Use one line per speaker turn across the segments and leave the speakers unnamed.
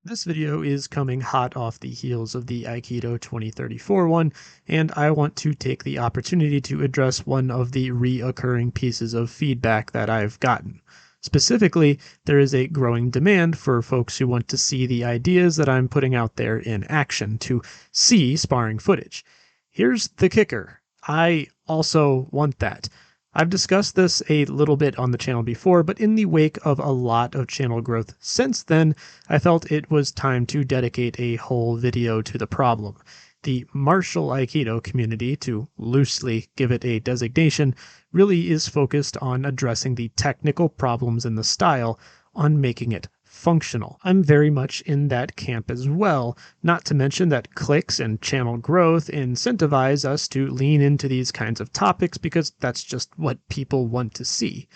This video is coming hot off the heels of the Aikido 2034 one, and I want to take the opportunity to address one of the reoccurring pieces of feedback that I've gotten. Specifically, there is a growing demand for folks who want to see the ideas that I'm putting out there in action, to see sparring footage. Here's the kicker. I also want that. I've discussed this a little bit on the channel before, but in the wake of a lot of channel growth since then, I felt it was time to dedicate a whole video to the problem. The martial Aikido community, to loosely give it a designation, really is focused on addressing the technical problems in the style, on making it functional. I'm very much in that camp as well, not to mention that clicks and channel growth incentivize us to lean into these kinds of topics because that's just what people want to see.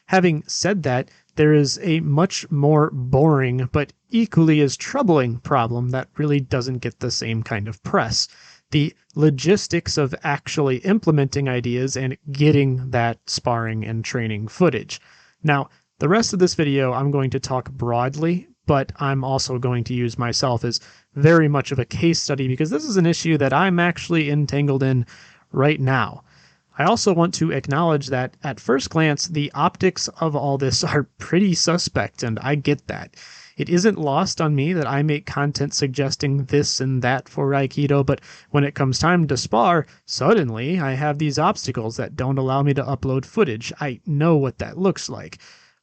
Having said that, there is a much more boring but equally as troubling problem that really doesn't get the same kind of press: the logistics of actually implementing ideas and getting that sparring and training footage. Now, the rest of this video I'm going to talk broadly, but I'm also going to use myself as very much of a case study because this is an issue that I'm actually entangled in right now. I also want to acknowledge that at first glance, the optics of all this are pretty suspect, and I get that. It isn't lost on me that I make content suggesting this and that for Aikido, but when it comes time to spar, suddenly I have these obstacles that don't allow me to upload footage. I know what that looks like.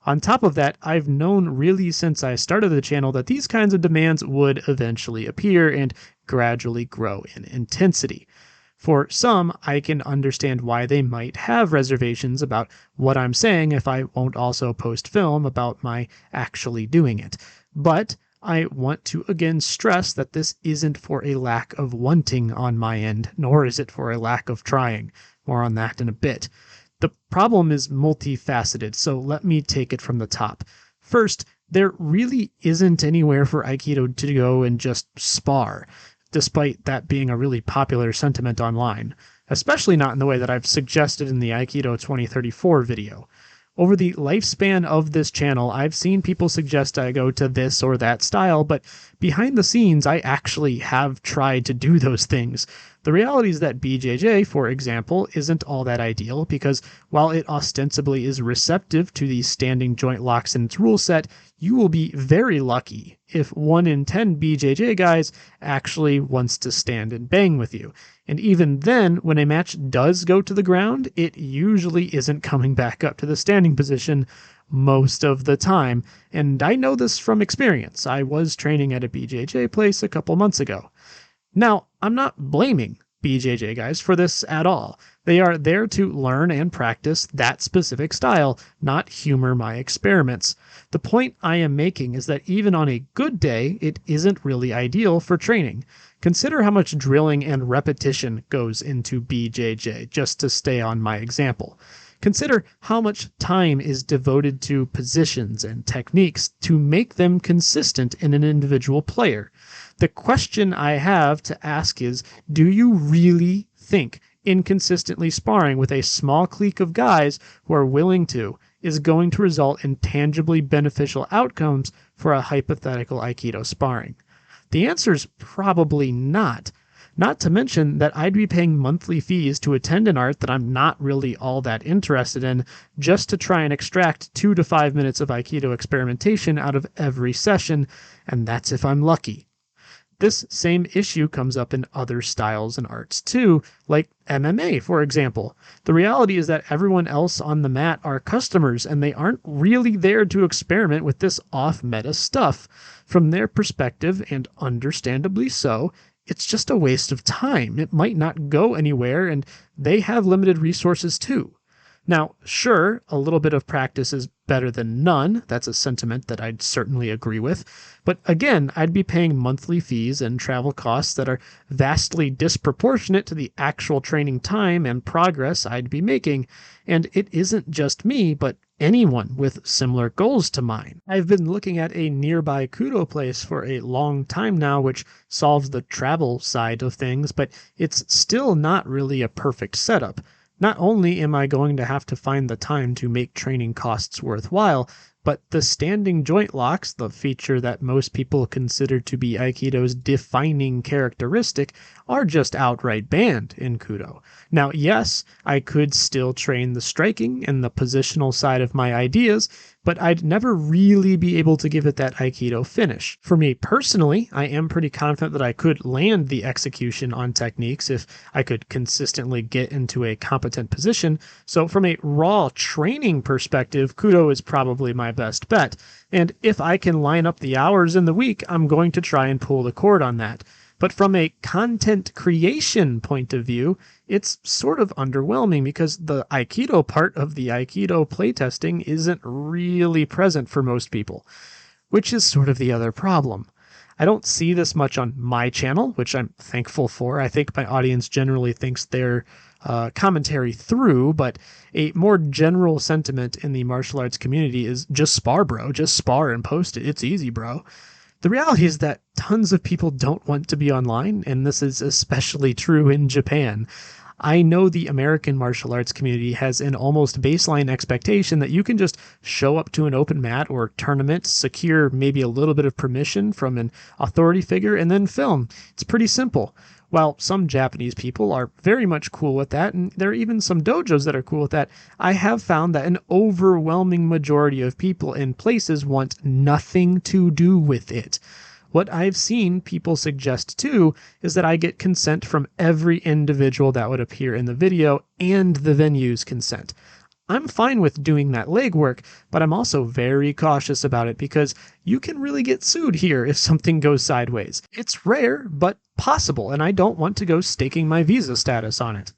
On top of that, I've known really since I started the channel that these kinds of demands would eventually appear and gradually grow in intensity. For some, I can understand why they might have reservations about what I'm saying if I won't also post film about my actually doing it. But I want to again stress that this isn't for a lack of wanting on my end, nor is it for a lack of trying. More on that in a bit. The problem is multifaceted, so let me take it from the top. First, there really isn't anywhere for Aikido to go and just spar, despite that being a really popular sentiment online, especially not in the way that I've suggested in the Aikido 2034 video. Over the lifespan of this channel, I've seen people suggest I go to this or that style, but behind the scenes, I actually have tried to do those things. The reality is that BJJ, for example, isn't all that ideal because while it ostensibly is receptive to the standing joint locks in its rule set, you will be very lucky if 1 in 10 BJJ guys actually wants to stand and bang with you. And even then, when a match does go to the ground, it usually isn't coming back up to the standing position most of the time. And I know this from experience. I was training at a BJJ place a couple months ago. Now, I'm not blaming BJJ guys for this at all. They are there to learn and practice that specific style, not humor my experiments. The point I am making is that even on a good day, it isn't really ideal for training. Consider how much drilling and repetition goes into BJJ, just to stay on my example. Consider how much time is devoted to positions and techniques to make them consistent in an individual player. The question I have to ask is, do you really think inconsistently sparring with a small clique of guys who are willing to is going to result in tangibly beneficial outcomes for a hypothetical Aikido sparring? The answer is probably not. Not to mention that I'd be paying monthly fees to attend an art that I'm not really all that interested in just to try and extract 2 to 5 minutes of Aikido experimentation out of every session, and that's if I'm lucky. This same issue comes up in other styles and arts too, like MMA, for example. The reality is that everyone else on the mat are customers, and they aren't really there to experiment with this off-meta stuff. From their perspective, and understandably so, it's just a waste of time. It might not go anywhere, and they have limited resources too. Now, sure, a little bit of practice is better than none. That's a sentiment that I'd certainly agree with. But again, I'd be paying monthly fees and travel costs that are vastly disproportionate to the actual training time and progress I'd be making. And it isn't just me, but anyone with similar goals to mine. I've been looking at a nearby Kudo place for a long time now, which solves the travel side of things, but it's still not really a perfect setup. Not only am I going to have to find the time to make training costs worthwhile, But the standing joint locks, the feature that most people consider to be Aikido's defining characteristic, are just outright banned in Kudo. Now, yes, I could still train the striking and the positional side of my ideas, but I'd never really be able to give it that Aikido finish. For me personally, I am pretty confident that I could land the execution on techniques if I could consistently get into a competent position, so from a raw training perspective, Kudo is probably my best bet, and if I can line up the hours in the week, I'm going to try and pull the cord on that. But from a content creation point of view, it's sort of underwhelming because the Aikido part of the Aikido playtesting isn't really present for most people, which is sort of the other problem. I don't see this much on my channel, which I'm thankful for. I think my audience generally thinks their commentary through, but a more general sentiment in the martial arts community is just spar, bro. Just spar and post it. It's easy, bro. The reality is that tons of people don't want to be online, and this is especially true in Japan. I know the American martial arts community has an almost baseline expectation that you can just show up to an open mat or tournament, secure maybe a little bit of permission from an authority figure, and then film. It's pretty simple. While some Japanese people are very much cool with that, and there are even some dojos that are cool with that, I have found that an overwhelming majority of people in places want nothing to do with it. What I've seen people suggest too is that I get consent from every individual that would appear in the video and the venue's consent. I'm fine with doing that legwork, but I'm also very cautious about it because you can really get sued here if something goes sideways. It's rare, but possible, and I don't want to go staking my visa status on it.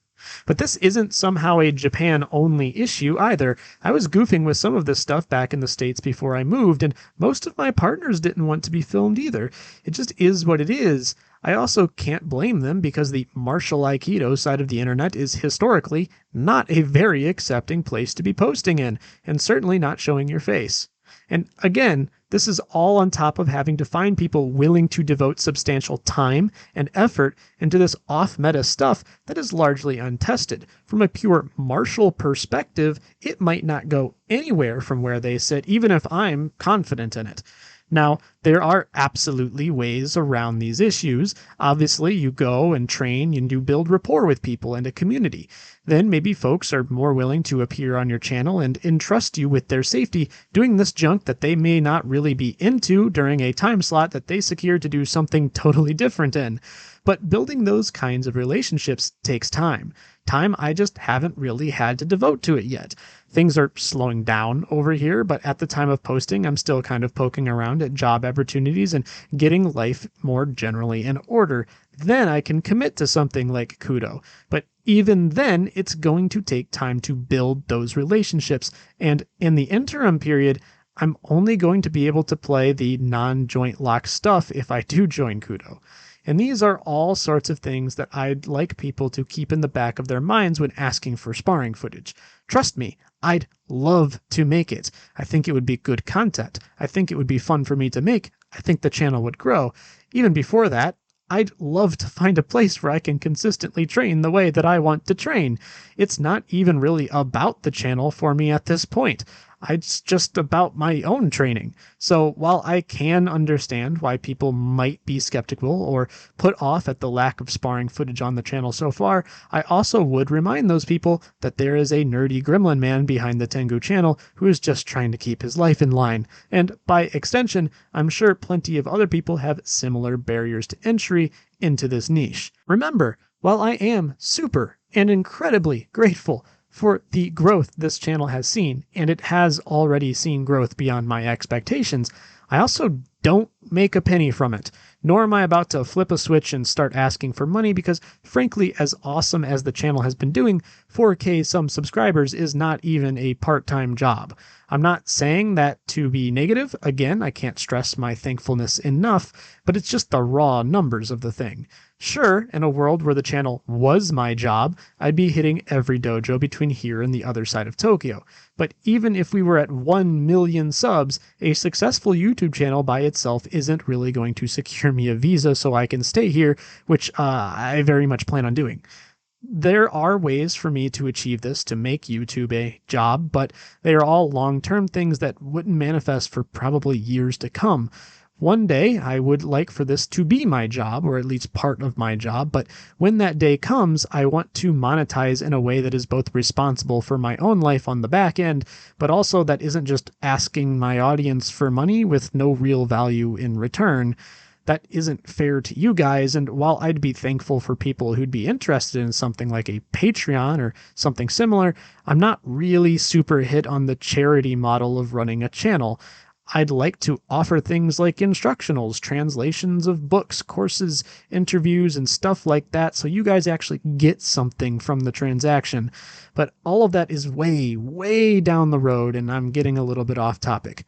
But this isn't somehow a Japan-only issue either. I was goofing with some of this stuff back in the States before I moved, and most of my partners didn't want to be filmed either. It just is what it is. I also can't blame them because the martial Aikido side of the internet is historically not a very accepting place to be posting in, and certainly not showing your face. And again, this is all on top of having to find people willing to devote substantial time and effort into this off-meta stuff that is largely untested. From a pure martial perspective, it might not go anywhere from where they sit, even if I'm confident in it. Now, there are absolutely ways around these issues. Obviously, you go and train and you build rapport with people and a community. Then maybe folks are more willing to appear on your channel and entrust you with their safety, doing this junk that they may not really be into during a time slot that they secured to do something totally different in. But building those kinds of relationships takes time. Time I just haven't really had to devote to it yet. Things are slowing down over here, but at the time of posting, I'm still kind of poking around at job opportunities and getting life more generally in order. Then I can commit to something like Kudo. But even then, it's going to take time to build those relationships. And in the interim period, I'm only going to be able to play the non-joint lock stuff if I do join Kudo. And these are all sorts of things that I'd like people to keep in the back of their minds when asking for sparring footage. Trust me, I'd love to make it. I think it would be good content. I think it would be fun for me to make. I think the channel would grow. Even before that, I'd love to find a place where I can consistently train the way that I want to train. It's not even really about the channel for me at this point. It's just about my own training. So while I can understand why people might be skeptical or put off at the lack of sparring footage on the channel so far, I also would remind those people that there is a nerdy gremlin man behind the Tengu channel who is just trying to keep his life in line. And by extension, I'm sure plenty of other people have similar barriers to entry into this niche. Remember, while I am super and incredibly grateful for the growth this channel has seen, and it has already seen growth beyond my expectations, I also don't make a penny from it, nor am I about to flip a switch and start asking for money because, frankly, as awesome as the channel has been doing, 4K some subscribers is not even a part-time job. I'm not saying that to be negative. Again, I can't stress my thankfulness enough, but it's just the raw numbers of the thing. Sure, in a world where the channel was my job, I'd be hitting every dojo between here and the other side of Tokyo. But even if we were at 1 million subs, a successful YouTube channel by itself isn't really going to secure me a visa so I can stay here, which I very much plan on doing. There are ways for me to achieve this, to make YouTube a job, but they are all long-term things that wouldn't manifest for probably years to come. One day, I would like for this to be my job, or at least part of my job, but when that day comes, I want to monetize in a way that is both responsible for my own life on the back end, but also that isn't just asking my audience for money with no real value in return. That isn't fair to you guys, and while I'd be thankful for people who'd be interested in something like a Patreon or something similar, I'm not really super hit on the charity model of running a channel. I'd like to offer things like instructionals, translations of books, courses, interviews, and stuff like that so you guys actually get something from the transaction. But all of that is way, way down the road, and I'm getting a little bit off topic.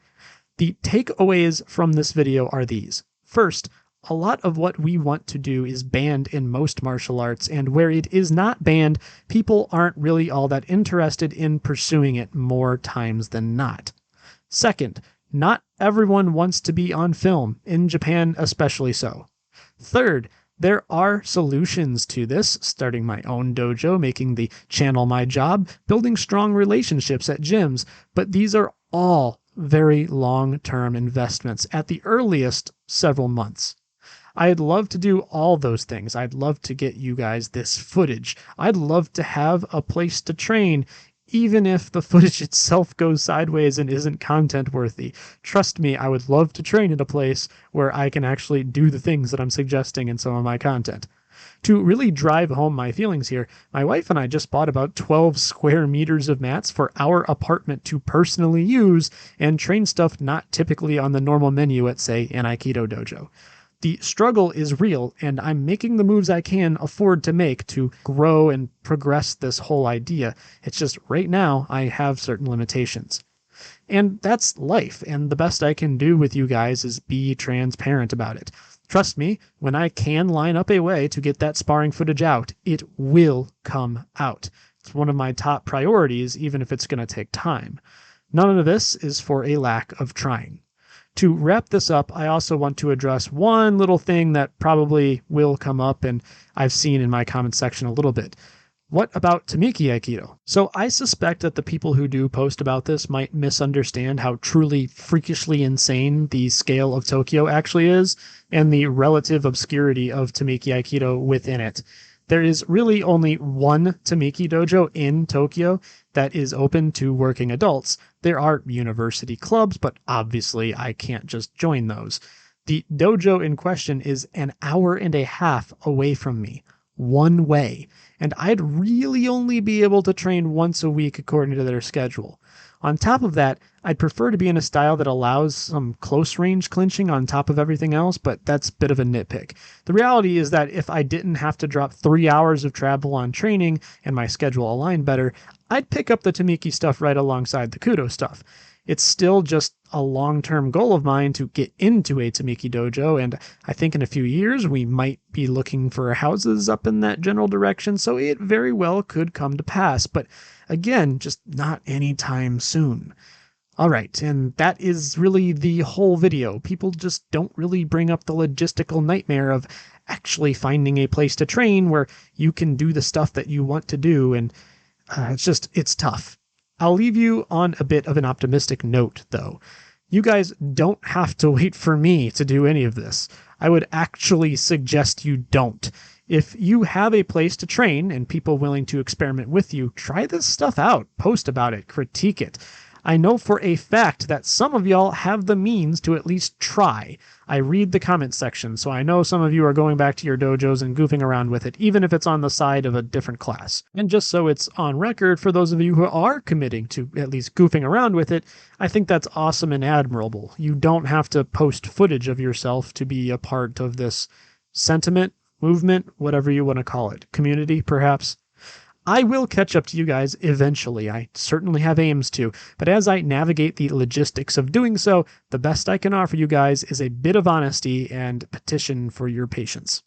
The takeaways from this video are these. First, a lot of what we want to do is banned in most martial arts, and where it is not banned, people aren't really all that interested in pursuing it more times than not. Second, not everyone wants to be on film, in Japan especially so. Third, there are solutions to this, starting my own dojo, making the channel my job, building strong relationships at gyms, but these are all very long-term investments, at the earliest several months. I'd love to do all those things. I'd love to get you guys this footage. I'd love to have a place to train, even if the footage itself goes sideways and isn't content worthy. Trust me, I would love to train at a place where I can actually do the things that I'm suggesting in some of my content. To really drive home my feelings here, my wife and I just bought about 12 square meters of mats for our apartment to personally use and train stuff not typically on the normal menu at, say, an Aikido dojo. The struggle is real, and I'm making the moves I can afford to make to grow and progress this whole idea. It's just right now I have certain limitations. And that's life, and the best I can do with you guys is be transparent about it. Trust me, when I can line up a way to get that sparring footage out, it will come out. It's one of my top priorities, even if it's going to take time. None of this is for a lack of trying. To wrap this up, I also want to address one little thing that probably will come up, and I've seen in my comment section a little bit. What about Tamiki Aikido? So I suspect that the people who do post about this might misunderstand how truly freakishly insane the scale of Tokyo actually is, and the relative obscurity of Tamiki Aikido within it. There is really only one Tamiki dojo in Tokyo that is open to working adults. There are university clubs, but obviously I can't just join those. The dojo in question is an hour and a half away from me, one way, and I'd really only be able to train once a week according to their schedule. On top of that, I'd prefer to be in a style that allows some close range clinching on top of everything else, but that's a bit of a nitpick. The reality is that if I didn't have to drop 3 hours of travel on training and my schedule aligned better, I'd pick up the Tamiki stuff right alongside the Kudo stuff. It's still just a long-term goal of mine to get into a Tamiki dojo, and I think in a few years we might be looking for houses up in that general direction, so it very well could come to pass, but again, just not anytime soon. Alright, and that is really the whole video. People just don't really bring up the logistical nightmare of actually finding a place to train where you can do the stuff that you want to do, and it's tough. I'll leave you on a bit of an optimistic note, though. You guys don't have to wait for me to do any of this. I would actually suggest you don't. If you have a place to train and people willing to experiment with you, try this stuff out, post about it, critique it. I know for a fact that some of y'all have the means to at least try. I read the comment section, so I know some of you are going back to your dojos and goofing around with it, even if it's on the side of a different class. And just so it's on record, for those of you who are committing to at least goofing around with it, I think that's awesome and admirable. You don't have to post footage of yourself to be a part of this sentiment, movement, whatever you want to call it. Community, perhaps? I will catch up to you guys eventually. I certainly have aims to, but as I navigate the logistics of doing so, the best I can offer you guys is a bit of honesty and petition for your patience.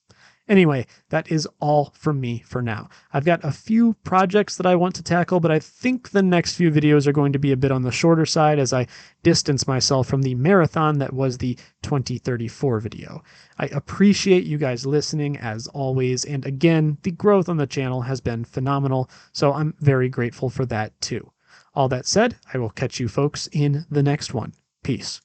Anyway, that is all from me for now. I've got a few projects that I want to tackle, but I think the next few videos are going to be a bit on the shorter side as I distance myself from the marathon that was the 2034 video. I appreciate you guys listening as always, and again, the growth on the channel has been phenomenal, so I'm very grateful for that too. All that said, I will catch you folks in the next one. Peace.